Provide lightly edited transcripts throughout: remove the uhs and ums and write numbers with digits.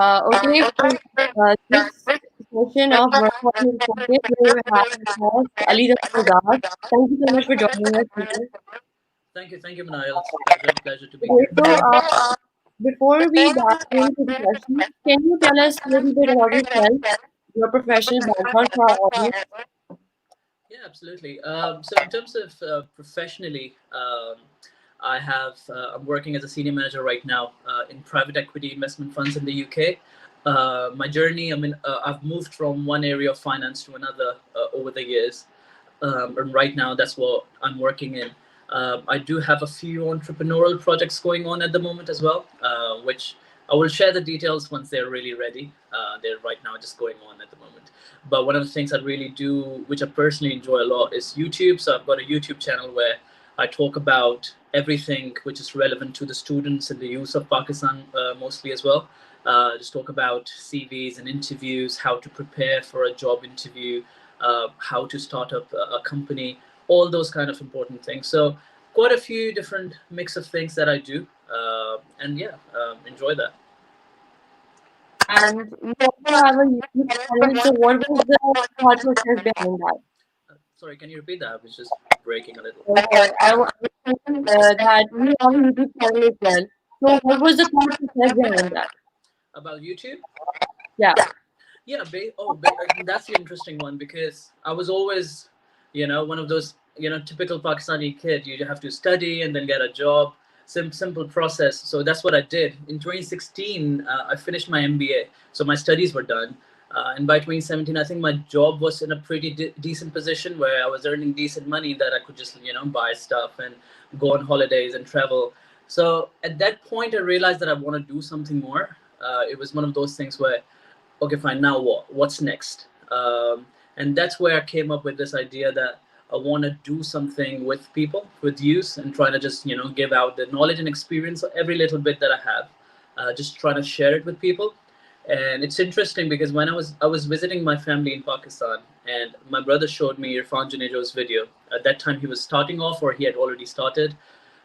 Okay, for this session of Work on Infocus, we have with us Ali Azad. Thank you so much for joining us today. Thank you, Manayal. It's a pleasure to be Okay, here. so before we dive into the questions, can you tell us a little bit about yourself, your professional background for our audience? Yeah, absolutely. So in terms of professionally, I'm working as a senior manager right now in private equity investment funds in the UK. My journey, I've moved from one area of finance to another over the years, and right now that's what I'm working in. I do have a few entrepreneurial projects going on at the moment as well, which I will share the details once they're really ready. They're right now just going on at the moment. But one of the things I really do, which I personally enjoy a lot, is YouTube. So I've got a YouTube channel where I talk about everything which is relevant to the students and the youth of Pakistan, mostly as well. Just talk about CVs and interviews, how to prepare for a job interview, how to start up a company, all those kind of important things. So quite a few different mix of things that I do, and yeah, enjoy that. And you also have a YouTube channel, so what was the thought process behind that? Sorry, can you repeat that? I was just breaking a little. Okay, was thinking that you have a YouTube channel as well. So what was the thought process behind that? About YouTube? Yeah. Yeah, that's the interesting one because I was always, one of those, typical Pakistani kid. You have to study and then get a job. Simple process. So that's what I did. In 2016, I finished my MBA. So my studies were done. And by 2017, I think my job was in a pretty decent position where I was earning decent money that I could just, buy stuff and go on holidays and travel. So at that point, I realized that I want to do something more. It was one of those things where, okay, fine, now what's next? And that's where I came up with this idea that I want to do something with people, with youth, and trying to just give out the knowledge and experience of every little bit that I have, just trying to share it with people. And it's interesting because when I was visiting my family in Pakistan, and my brother showed me Irfan Junejo's video. At that time, he was starting off, or he had already started.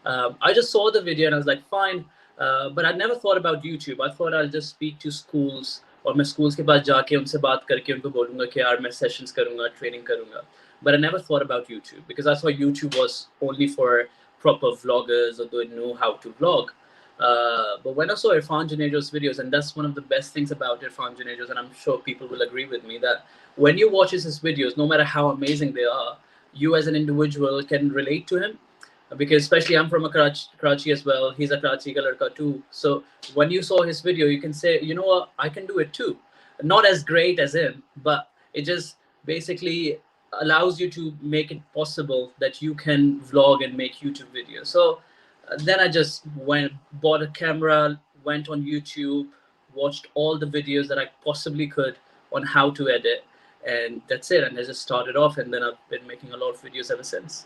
I just saw the video and I was like, fine. But I never thought about YouTube. I thought I'll just speak to schools, और मैं schools के पास जाके उनसे बात करके उनको बोलूँगा कि यार मैं sessions करूँगा, training करूँगा. But I never thought about YouTube because I thought YouTube was only for proper vloggers or they know how to vlog. But when I saw Irfan Junejo's videos, and that's one of the best things about Irfan Junejo's, and I'm sure people will agree with me that when you watch his videos, no matter how amazing they are, you as an individual can relate to him because especially I'm from a Karachi as well. He's a Karachi ka ladka too. So when you saw his video, you can say, you know what, I can do it too. Not as great as him, but it just basically allows you to make it possible that you can vlog and make YouTube videos. So then I just bought a camera, went on YouTube, watched all the videos that I possibly could on how to edit, and that's it. And I just started off, and then I've been making a lot of videos ever since.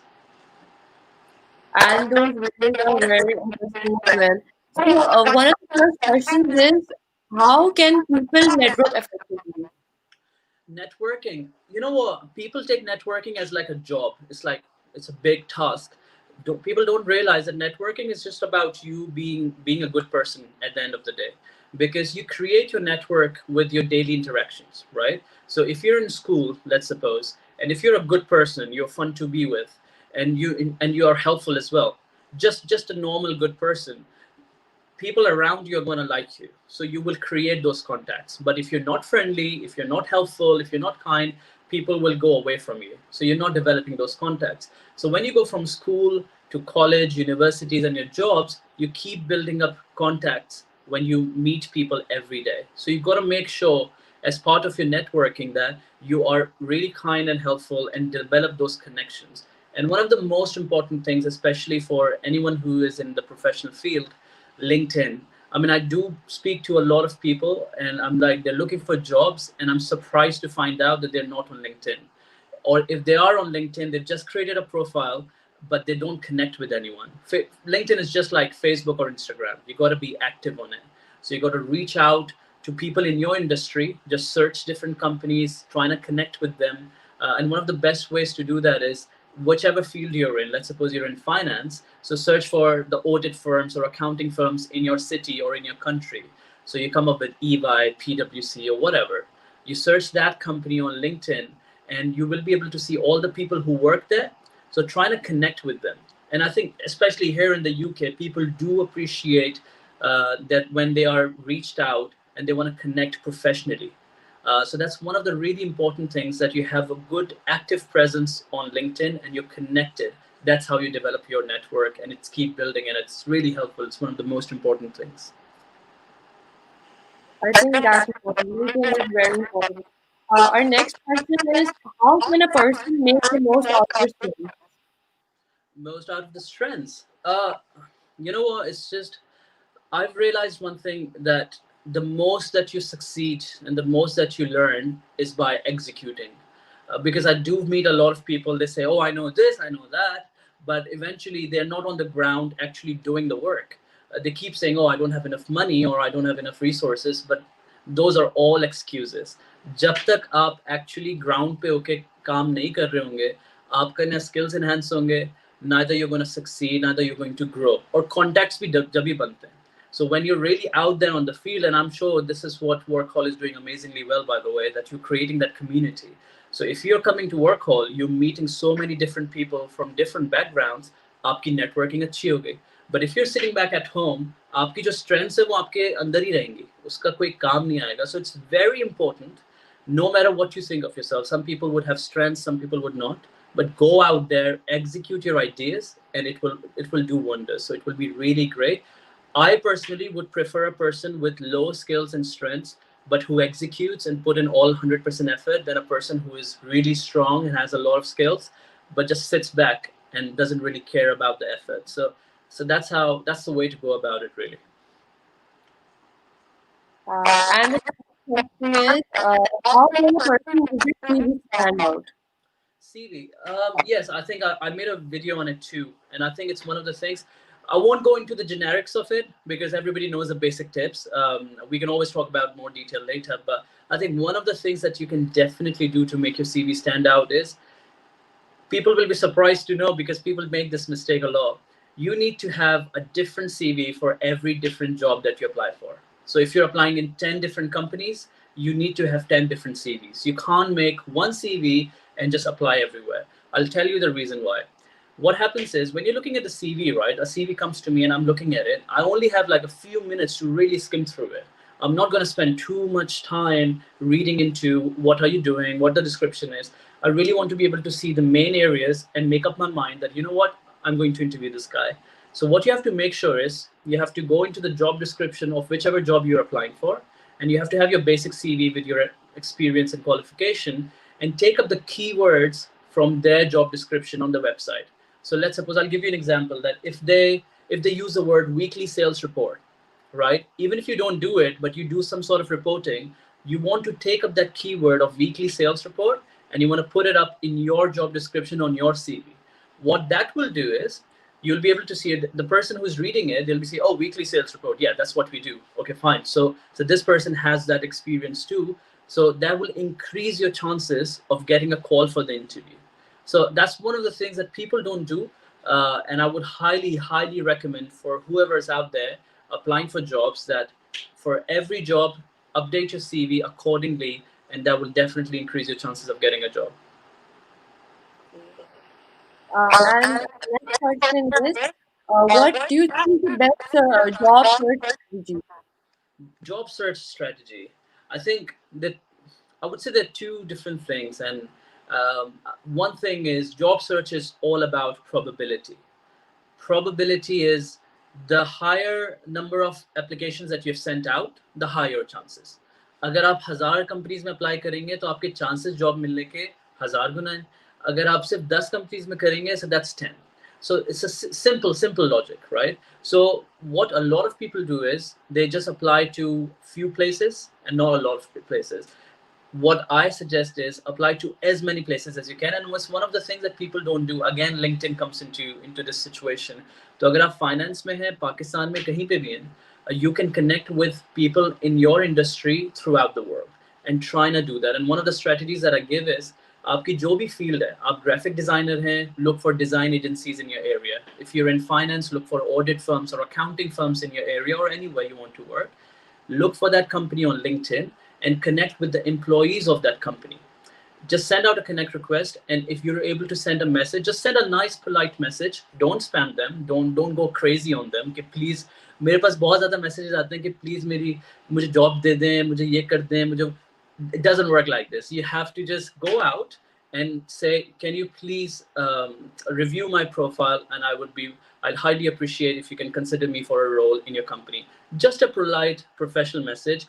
And those videos are very interesting as well. So, one of the first questions is, how can people network effectively? Networking, you know what, people take networking as like a job. It's a big task. People don't realize that networking is just about you being a good person at the end of the day, because you create your network with your daily interactions, right? So if you're in school, let's suppose, and if you're a good person, you're fun to be with, and you are helpful as well, just a normal good person, people around you are going to like you, so you will create those contacts. But if you're not friendly, if you're not helpful, if you're not kind, people will go away from you, so you're not developing those contacts. So when you go from school to college, universities, and your jobs, you keep building up contacts when you meet people every day. So you've got to make sure as part of your networking that you are really kind and helpful and develop those connections. And one of the most important things, especially for anyone who is in the professional field, LinkedIn. I mean, I do speak to a lot of people, and I'm like, they're looking for jobs, and I'm surprised to find out that they're not on LinkedIn. Or if they are on LinkedIn, they've just created a profile, but they don't connect with anyone. LinkedIn is just like Facebook or Instagram. You got to be active on it. So you got to reach out to people in your industry, just search different companies, trying to connect with them. And one of the best ways to do that is whichever field you're in. Let's suppose you're in finance, so search for the audit firms or accounting firms in your city or in your country. So you come up with EY, PwC, or whatever. You search that company on LinkedIn, and you will be able to see all the people who work there. So trying to connect with them. And I think, especially here in the UK, people do appreciate that when they are reached out and they want to connect professionally. So that's one of the really important things, that you have a good active presence on LinkedIn and you're connected. That's how you develop your network, and it's keep building, and it's really helpful. It's one of the most important things. I think that's important. LinkedIn is very important. Our next question is, how can a person make the most out of their skills? Most out of the strengths. You know what? It's just, I've realized one thing, that the most that you succeed and the most that you learn is by executing. Because I do meet a lot of people, they say, oh, I know this, I know that, but eventually they're not on the ground actually doing the work. They keep saying, oh, I don't have enough money or I don't have enough resources, but those are all excuses. जब तक आप actually ground पे होके काम नहीं कर रहे होंगे, आपका ना skills enhance होंगे, neither you're going to succeed, neither you're going to grow. और contacts भी जब भी बनते हैं. So when you're really out there on the field, and I'm sure this is what Work Hall is doing amazingly well, by the way, that you're creating that community. So if you're coming to Work Hall, you're meeting so many different people from different backgrounds, आपकी networking अच्छी हो गई. But if you're sitting back at home, आपकी जो strengths है वो आपके अंदर ही रहेंगी, उसका कोई काम नहीं आएगा. So it's very important, no matter what you think of yourself. Some people would have strengths, some people would not. But go out there, execute your ideas, and it will do wonders. So it will be really great. I personally would prefer a person with low skills and strengths, but who executes and put in all 100% effort, than a person who is really strong and has a lot of skills, but just sits back and doesn't really care about the effort. So that's the way to go about it, really. And the next question is, how can a person with their CV stand out? CV. Yes, I think I made a video on it too, and I think it's one of the things. I won't go into the generics of it because everybody knows the basic tips. We can always talk about more detail later, but I think one of the things that you can definitely do to make your CV stand out is, people will be surprised to know, because people make this mistake a lot. You need to have a different CV for every different job that you apply for. So if you're applying in 10 different companies, you need to have 10 different CVs. You can't make one CV and just apply everywhere. I'll tell you the reason why. What happens is, when you're looking at the CV, right? A CV comes to me and I'm looking at it. I only have like a few minutes to really skim through it. I'm not going to spend too much time reading into what are you doing, what the description is. I really want to be able to see the main areas and make up my mind that, you know what, I'm going to interview this guy. So what you have to make sure is, you have to go into the job description of whichever job you're applying for, and you have to have your basic CV with your experience and qualification, and take up the keywords from their job description on the website. So let's suppose, I'll give you an example, that if they use the word weekly sales report, right? Even if you don't do it, but you do some sort of reporting, you want to take up that keyword of weekly sales report, and you want to put it up in your job description on your CV. What that will do is, you'll be able to see it. The person who's reading it, they'll be saying, oh, weekly sales report. Yeah, that's what we do. Okay, fine. So this person has that experience too. So that will increase your chances of getting a call for the interview. So that's one of the things that people don't do. And I would highly, highly recommend for whoever is out there applying for jobs, that for every job, update your CV accordingly, and that will definitely increase your chances of getting a job. And the next question is, what do you think the best job search strategy? Job search strategy. I think that, I would say there are two different things. And one thing is, job search is all about probability. Probability is, the higher number of applications that you've sent out, the higher chances. अगर आप 1000 companies में apply करेंगे, तो आपके chances job मिलने के 1000 गुना है. अगर आप सिर्फ 10 कंपनीज में करेंगे, so that's 10. So it's a simple logic, right? So what a lot of people do is, they just apply to few places and not a lot of places. What I suggest is, apply to as many places as you can. And what's one of the things that people don't do, again, LinkedIn comes into this situation. तो अगर आप finance में हैं, पाकिस्तान में कहीं पे भी हैं, you can connect with people in your industry throughout the world, and try to do that. And one of the strategies that I give is, आपकी जो भी field है, आप graphic designer हैं, look for design agencies in your area. If you're in finance, look for audit firms or accounting firms in your area or anywhere you want to work. Look for that company on LinkedIn and connect with the employees of that company. Just send out a connect request, and if you're able to send a message, just send a nice polite message. Don't spam them, don't go crazy on them कि please, मेरे पास बहुत ज़्यादा messages आते हैं कि please मुझे job दे दें, मुझे ये कर दें, मुझे. It doesn't work like this. You have to just go out and say, can you please review my profile, and I'd highly appreciate if you can consider me for a role in your company. Just a polite professional message.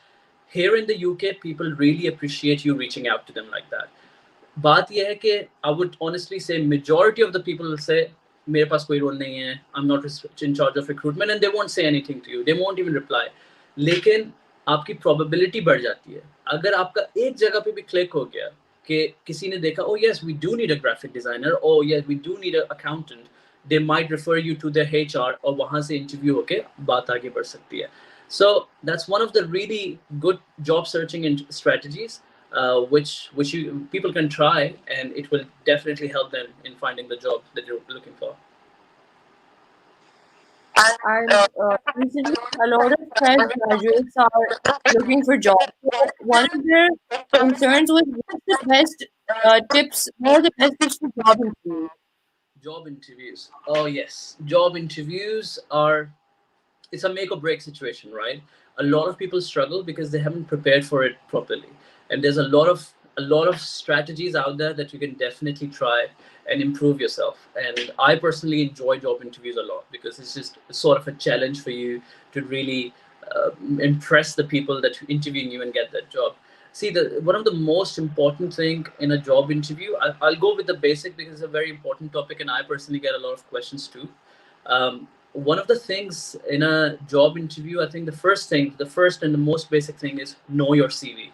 Here in the UK, people really appreciate you reaching out to them like that. बात यह है कि I would honestly say majority of the people will say मेरे पास कोई role नहीं है, I'm not in charge of recruitment, and they won't say anything to you, they won't even reply. लेकिन आपकी probability बढ़ जाती है अगर आपका एक जगह पे भी click हो गया कि किसी ने देखा, oh yes we do need a graphic designer, oh yes we do need an accountant, they might refer you to their HR और वहाँ से interview होके बात आगे बढ़ सकती है. So that's one of the really good job searching strategies, which people can try, and it will definitely help them in finding the job that you're looking for. And recently, a lot of fresh graduates are looking for jobs. So one of their concerns was what are the best tips for job interviews? Job interviews. Oh yes, job interviews are, it's a make or break situation, right? A lot of people struggle because they haven't prepared for it properly, and there's a lot of strategies out there that you can definitely try and improve yourself. And I personally enjoy job interviews a lot because it's just sort of a challenge for you to really impress the people that are interviewing you and get that job. See, the one of the most important thing in a job interview, I'll go with the basic because it's a very important topic, and I personally get a lot of questions too. One of the things in a job interview, I think the first and the most basic thing is know your CV.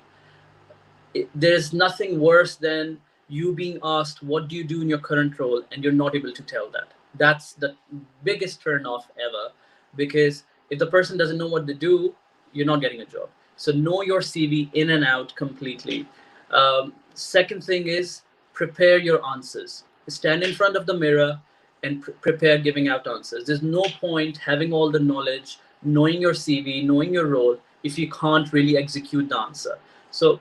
There's nothing worse than you being asked, what do you do in your current role? And you're not able to tell that. That's the biggest turn off ever, because if the person doesn't know what to do, you're not getting a job. So know your CV in and out completely. Second thing is prepare your answers. Stand in front of the mirror and prepare giving out answers. There's no point having all the knowledge, knowing your CV, knowing your role, if you can't really execute the answer. So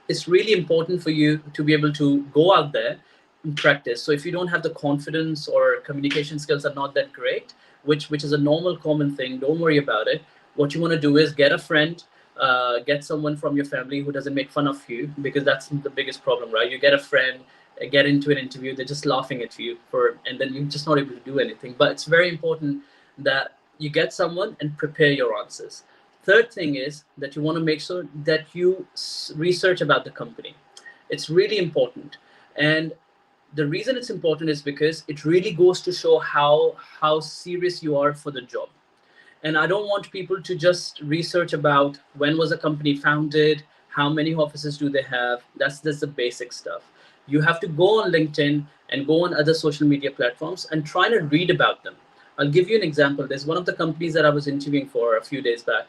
it's really important for you to be able to go out there and practice. So if you don't have the confidence or communication skills are not that great, which is a normal common thing, don't worry about it. What you want to do is get a friend, get someone from your family who doesn't make fun of you, because that's the biggest problem, right? You get a friend, get into an interview, they're just laughing at you and then you're just not able to do anything. But it's very important that you get someone and prepare your answers. Third thing is that you want to make sure that you research about the company. It's really important. And the reason it's important is because it really goes to show how serious you are for the job. And I don't want people to just research about when was a company founded, how many offices do they have. That's the basic stuff. You have to go on LinkedIn and go on other social media platforms and try to read about them. I'll give you an example. There's one of the companies that I was interviewing for a few days back,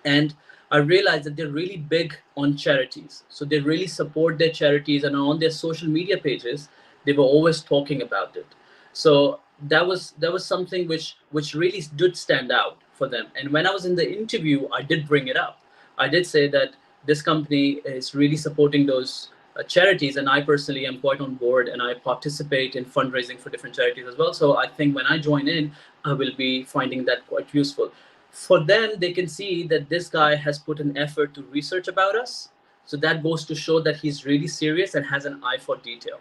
and I realized that they're really big on charities. So they really support their charities, and on their social media pages, they were always talking about it. So that was something which really did stand out for them. And when I was in the interview, I did bring it up. I did say that this company is really supporting those charities, and I personally am quite on board, and I participate in fundraising for different charities as well. So I think when I join in, I will be finding that quite useful. For them, they can see that this guy has put an effort to research about us. So that goes to show that he's really serious and has an eye for detail.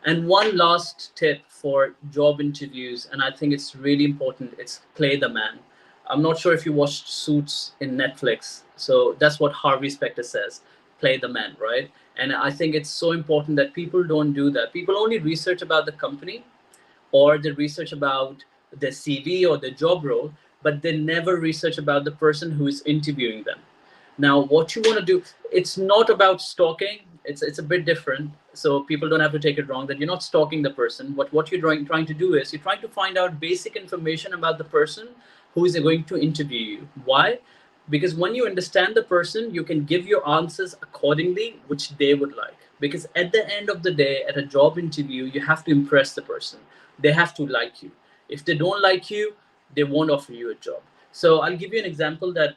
And one last tip for job interviews, and I think it's really important, it's play the man. I'm not sure if you watched Suits in Netflix. So that's what Harvey Specter says, play the man, right? And I think it's so important that people don't do that. People only research about the company, or they research about their CV or their job role, but they never research about the person who is interviewing them. Now, what you want to do, it's not about stalking. It's a bit different. So people don't have to take it wrong that you're not stalking the person. What you're trying to do is you're trying to find out basic information about the person who is going to interview you. Why? Because when you understand the person, you can give your answers accordingly, which they would like. because at the end of the day, at a job interview, you have to impress the person. They have to like you. If they don't like you, they won't offer you a job. So I'll give you an example that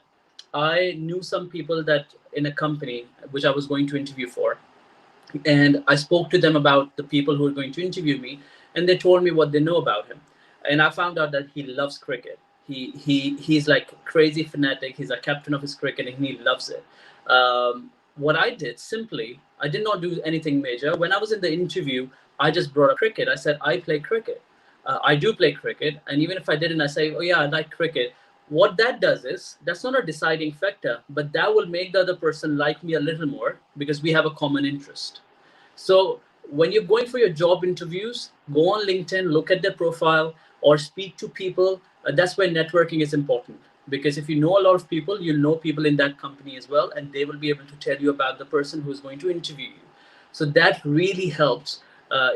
I knew some people that in a company which I was going to interview for, and I spoke to them about the people who are going to interview me, and they told me what they know about him. And I found out that he loves cricket. He's like crazy fanatic. He's a captain of his cricket, and he loves it. What I did simply, I did not do anything major. When I was in the interview, I just brought up cricket. I said I play cricket. I do play cricket, and even if I didn't, I say, oh yeah, I like cricket. What that does is that's not a deciding factor, but that will make the other person like me a little more because we have a common interest. So when you're going for your job interviews, go on LinkedIn, look at their profile, or speak to people. That's where networking is important, because if you know a lot of people, you'll know people in that company as well, and they will be able to tell you about the person who's going to interview you. So that really helps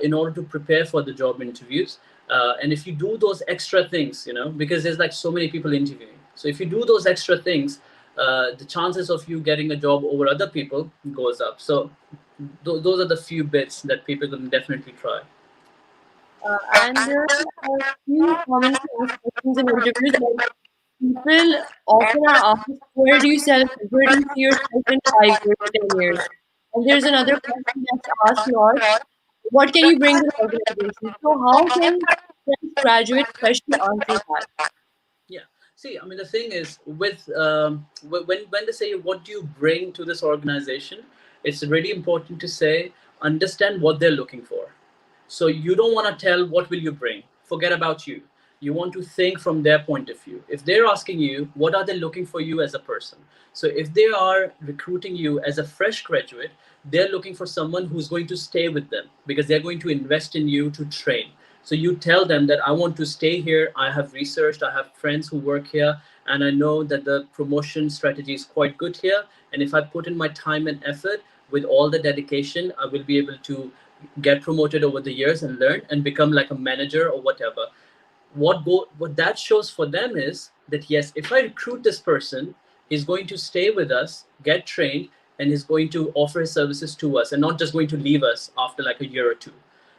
in order to prepare for the job interviews. And if you do those extra things, because there's like so many people interviewing. So if you do those extra things, the chances of you getting a job over other people goes up. So those are the few bits that people can definitely try. And there are a few commonly asked questions in interviews. Like people often are asked, "Where do you sell? Where do you see yourself in 5 years, 10 years?" And there's another question that's asked a lot: "What can you bring to the organization?" So how can fresh graduates especially answer that? Yeah. See, I mean, the thing is, with when they say what do you bring to this organization, it's really important to say understand what they're looking for. So you don't want to tell what will you bring. Forget about you. You want to think from their point of view. If they're asking you, what are they looking for you as a person? So if they are recruiting you as a fresh graduate, they're looking for someone who's going to stay with them because they're going to invest in you to train. So you tell them that I want to stay here. I have researched, I have friends who work here, and I know that the promotion strategy is quite good here. And if I put in my time and effort with all the dedication, I will be able to get promoted over the years and learn and become like a manager or whatever. What that shows for them is that yes, if I recruit this person, he's going to stay with us, get trained, and he's going to offer his services to us and not just going to leave us after like a year or two.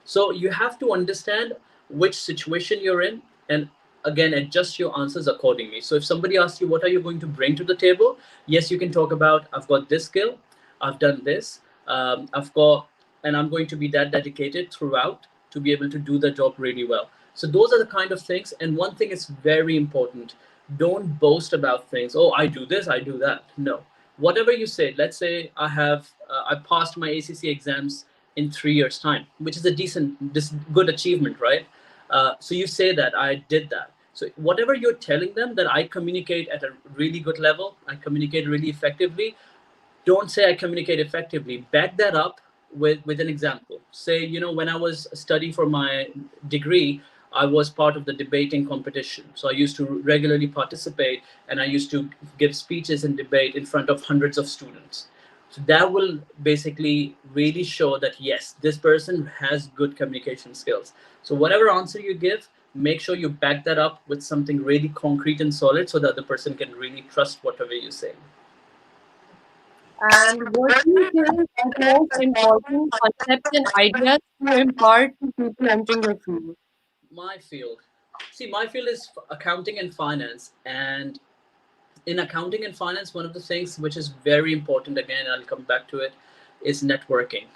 So you have to understand which situation you're in, and again adjust your answers accordingly. So if somebody asks you what are you going to bring to the table, yes, you can talk about I've got this skill, I've done this, I've got, and I'm going to be that dedicated throughout to be able to do the job really well. So those are the kind of things. And one thing is very important: don't boast about things. Oh, I do this, I do that. No, whatever you say. Let's say I passed my ACCA exams in 3 years' time, which is a good achievement, right? So you say that I did that. So whatever you're telling them, that I communicate at a really good level, I communicate really effectively, don't say I communicate effectively. Back that up with an example. Say, when I was studying for my degree, I was part of the debating competition. So I used to regularly participate, and I used to give speeches and debate in front of hundreds of students. So that will basically really show that yes, this person has good communication skills. So whatever answer you give, make sure you back that up with something really concrete and solid so that the person can really trust whatever you say. And what do you think are the most important concepts and ideas to impart to people entering your field? My field. See, my field is accounting and finance. And in accounting and finance, one of the things which is very important, again, I'll come back to it, is networking.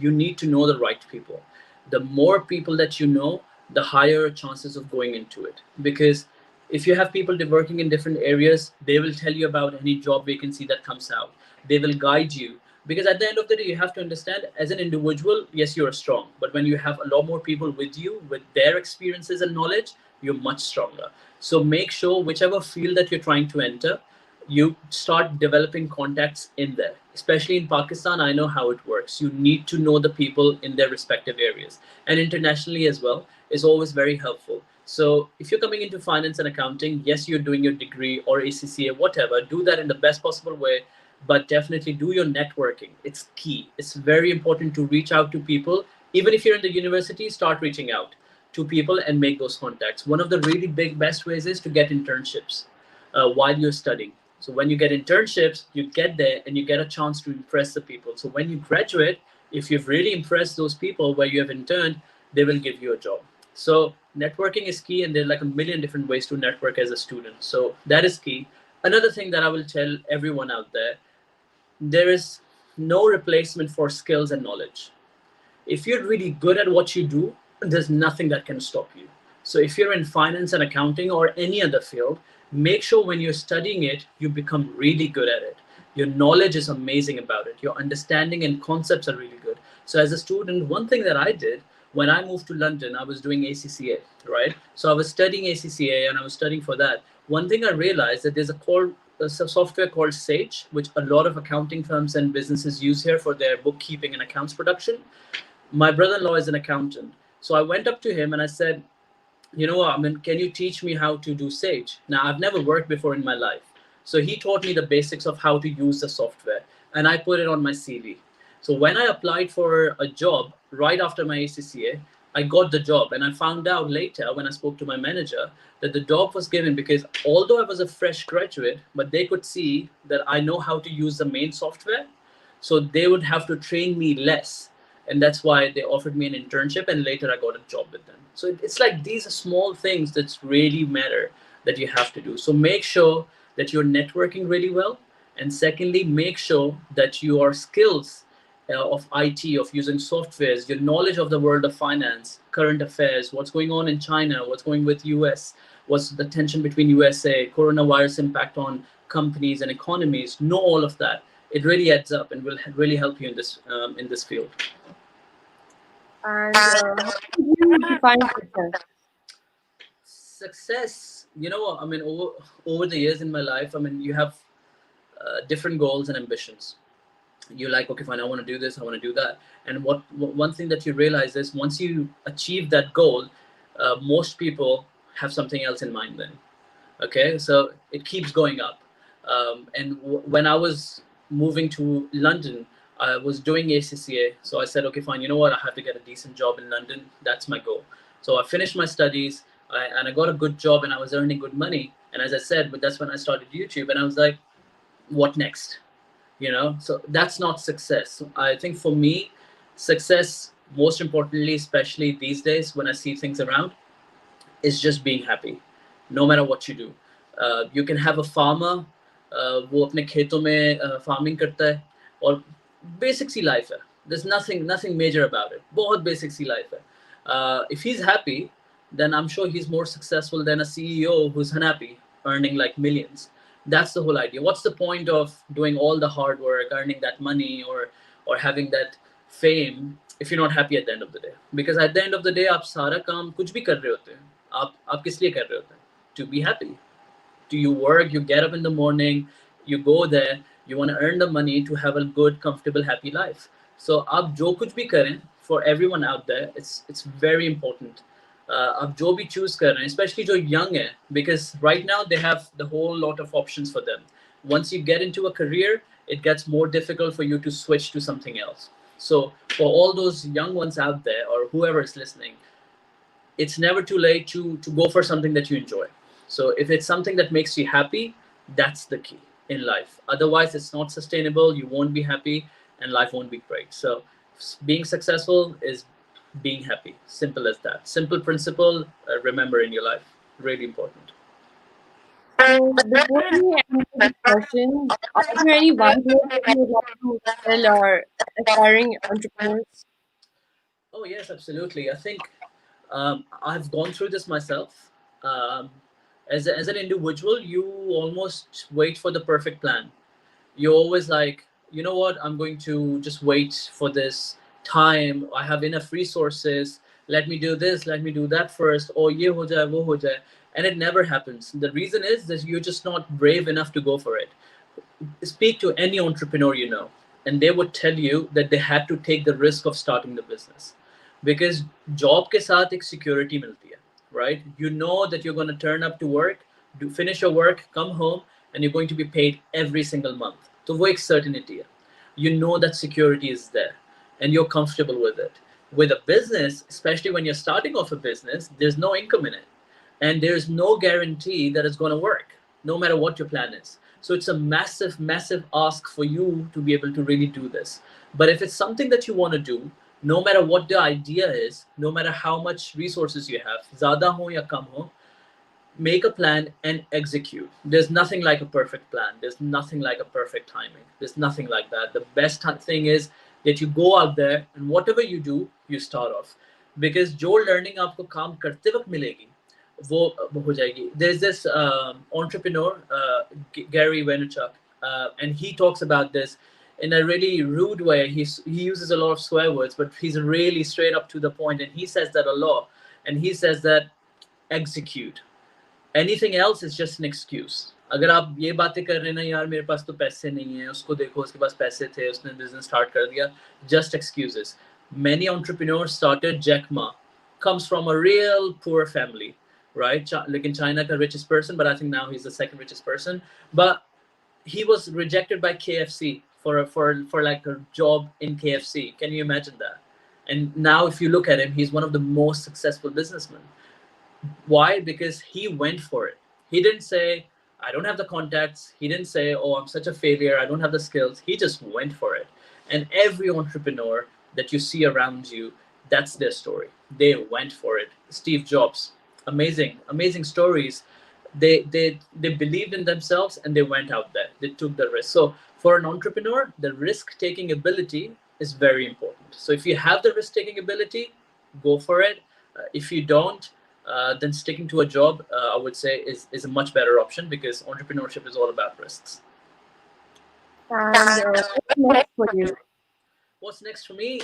You need to know the right people. The more people that you know, the higher chances of going into it. Because if you have people working in different areas, they will tell you about any job vacancy that comes out. They will guide you. Because at the end of the day, you have to understand, as an individual, yes, you're strong. But when you have a lot more people with you, with their experiences and knowledge, you're much stronger. So make sure whichever field that you're trying to enter, you start developing contacts in there. Especially in Pakistan, I know how it works. You need to know the people in their respective areas. And internationally as well is always very helpful. So if you're coming into finance and accounting, yes, you're doing your degree or ACCA, whatever, do that in the best possible way, but definitely do your networking. It's key. It's very important to reach out to people. Even if you're in the university, start reaching out to people and make those contacts. One of the really big best ways is to get internships while you're studying. So when you get internships, you get there and you get a chance to impress the people. So when you graduate, If you've really impressed those people where you have interned, they will give you a job. So networking is key, and there are like a million different ways to network as a student. So that is key. Another thing that I will tell everyone out there, there is no replacement for skills and knowledge. If you're really good at what you do, there's nothing that can stop you. So if you're in finance and accounting or any other field, make sure when you're studying it, you become really good at it. Your knowledge is amazing about it. Your understanding and concepts are really good. So as a student, one thing that I did when I moved to London, I was doing ACCA, right? So I was studying ACCA and I was studying for that. One thing I realized that there's a software called Sage, which a lot of accounting firms and businesses use here for their bookkeeping and accounts production. My brother-in-law is an accountant. So I went up to him and I said, you know what, I mean, can you teach me how to do Sage? Now, I've never worked before in my life. So he taught me the basics of how to use the software, and I put it on my CV. So when I applied for a job right after my ACCA, I got the job, and I found out later when I spoke to my manager that the job was given because although I was a fresh graduate, but they could see that I know how to use the main software, so they would have to train me less, and that's why they offered me an internship, and later I got a job with them. So it's like these are small things that really matter that you have to do. So make sure that you're networking really well, and secondly, make sure that your skills of IT, of using softwares, your knowledge of the world of finance, current affairs, what's going on in China, what's going with US, what's the tension between USA, coronavirus impact on companies and economies, know all of that. It really adds up and will really help you in this field. And how would you define success? Success, you know what, I mean, over the years in my life, I mean, you have different goals and ambitions. You're like, okay, fine, I want to do this, I want to do that. And one thing that you realize is once you achieve that goal, most people have something else in mind then. Okay, so it keeps going up. And when I was moving to London, I was doing ACCA. So I said, okay, fine, you know what, I have to get a decent job in London. That's my goal. So I finished my studies, and I got a good job, and I was earning good money. And as I said, but that's when I started YouTube, and I was like, what next? So that's not success. I think for me, success, most importantly, especially these days when I see things around, is just being happy, no matter what you do. You can have a farmer, वो अपने खेतों में farming करता है, और basic सी life है. There's nothing major about it. बहुत basic सी life है. If he's happy, then I'm sure he's more successful than a CEO who's unhappy, earning like millions. That's the whole idea. What's the point of doing all the hard work, earning that money, or having that fame if you're not happy at the end of the day? Because at the end of the day, आप सारा काम कुछ भी कर रहे होते हैं. आप किस लिए कर रहे होते हैं? To be happy. Do you work? You get up in the morning, you go there, you want to earn the money to have a good, comfortable, happy life. So आप जो कुछ भी करें, for everyone out there, it's very important. आप जो भी choose कर रहे हैं, especially जो young है, because right now they have the whole lot of options for them. Once you get into a career, it gets more difficult for you to switch to something else. So for all those young ones out there, or whoever is listening, it's never too late to go for something that you enjoy. So if it's something that makes you happy, that's the key in life. Otherwise, it's not sustainable. You won't be happy, and life won't be great. So being successful is being happy. Simple as that. Simple principle. Remember in your life. Really important. So before we end the discussion, are there any wise words that you would like to tell our aspiring entrepreneurs? Oh yes, absolutely. I think I've gone through this myself. Um, as an individual, you almost wait for the perfect plan. You're always like, you know what, I'm going to just wait for this time. I have enough resources. Let me do this, let me do that first. Or ye ho jaye, wo ho jaye. And it never happens. The reason is that you're just not brave enough to go for it. Speak to any entrepreneur you know, and they would tell you that they had to take the risk of starting the business, because job ke saath ek security milti hai, right? You know that you're going to turn up to work, finish your work, come home, and you're going to be paid every single month. So wo ek certainty hai. You know that security is there, and you're comfortable with it. With a business, especially when you're starting off a business, there's no income in it, and there's no guarantee that it's going to work, no matter what your plan is. So it's a massive ask for you to be able to really do this. But if it's something that you want to do, no matter what the idea is, no matter how much resources you have, ज़्यादा हो या कम हो, make a plan and execute. There's nothing like a perfect plan. There's nothing like a perfect timing. There's nothing like that. The best thing is that you go out there and whatever you do, you start off. Because जो learning आपको काम करते वक्त मिलेगी, वो हो जाएगी. There's this entrepreneur, Gary Vaynerchuk, and he talks about this in a really rude way. He uses a lot of swear words, but he's really straight up to the point, and he says that a lot. And he says that execute. Anything else is just an excuse. अगर आप ये बातें कर रहे हैं ना, यार मेरे पास तो पैसे नहीं है, उसको देखो उसके पास पैसे थे, उसने business start कर दिया, just excuses. Many entrepreneurs started. Jack Ma comes from a real poor family, right? Like in China, the richest person, but I think now he's the second richest person. But he was rejected by KFC for like a job in KFC. Can you imagine that? And now if you look at him, he's one of the most successful businessmen. Why? Because he went for it. He didn't say, I don't have the contacts. He didn't say, oh, I'm such a failure, I don't have the skills. He just went for it. And every entrepreneur that you see around you, that's their story. They went for it. Steve Jobs, amazing, amazing stories. They believed in themselves and they went out there. They took the risk. So for an entrepreneur, the risk taking ability is very important. So if you have the risk taking ability, go for it. If you don't, then sticking to a job, I would say, is a much better option because entrepreneurship is all about risks. And what's next for you? What's next for me?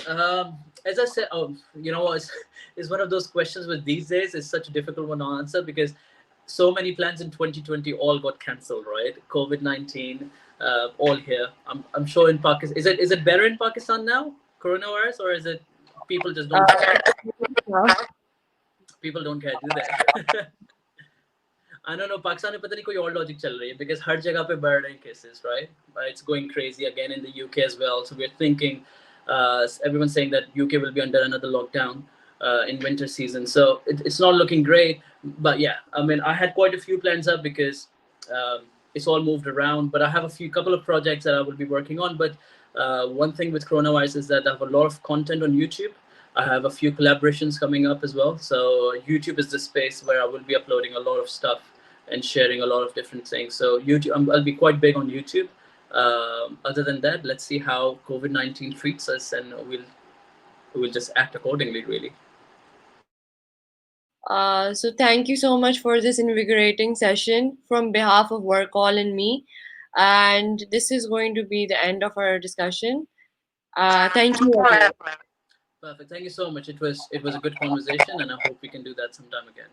As I said, it's one of those questions with these days is such a difficult one to answer because so many plans in 2020 all got cancelled, right? COVID-19, all here. I'm sure in Pakistan, is it better in Pakistan now, coronavirus, or is it people just don't care? Uh, People don't care, do they? I don't know. Pakistan में पता नहीं कोई और logic चल रही है because हर जगह पे बढ़ रहे हैं cases, right? It's going crazy again in the UK as well. So we're thinking, everyone's saying that UK will be under another lockdown in winter season. So it's not looking great. But yeah, I mean, I had quite a few plans up because it's all moved around. But I have couple of projects that I will be working on. But one thing with coronavirus is that I have a lot of content on YouTube. I have a few collaborations coming up as well. So YouTube is the space where I will be uploading a lot of stuff and sharing a lot of different things. So YouTube, I'll be quite big on YouTube. Other than that, let's see how COVID-19 treats us, and we'll just act accordingly, really. So thank you so much for this invigorating session from behalf of Work All and me. And this is going to be the end of our discussion. Thank you, everyone. Perfect. Thank you so much. It was a good conversation, and I hope we can do that sometime again.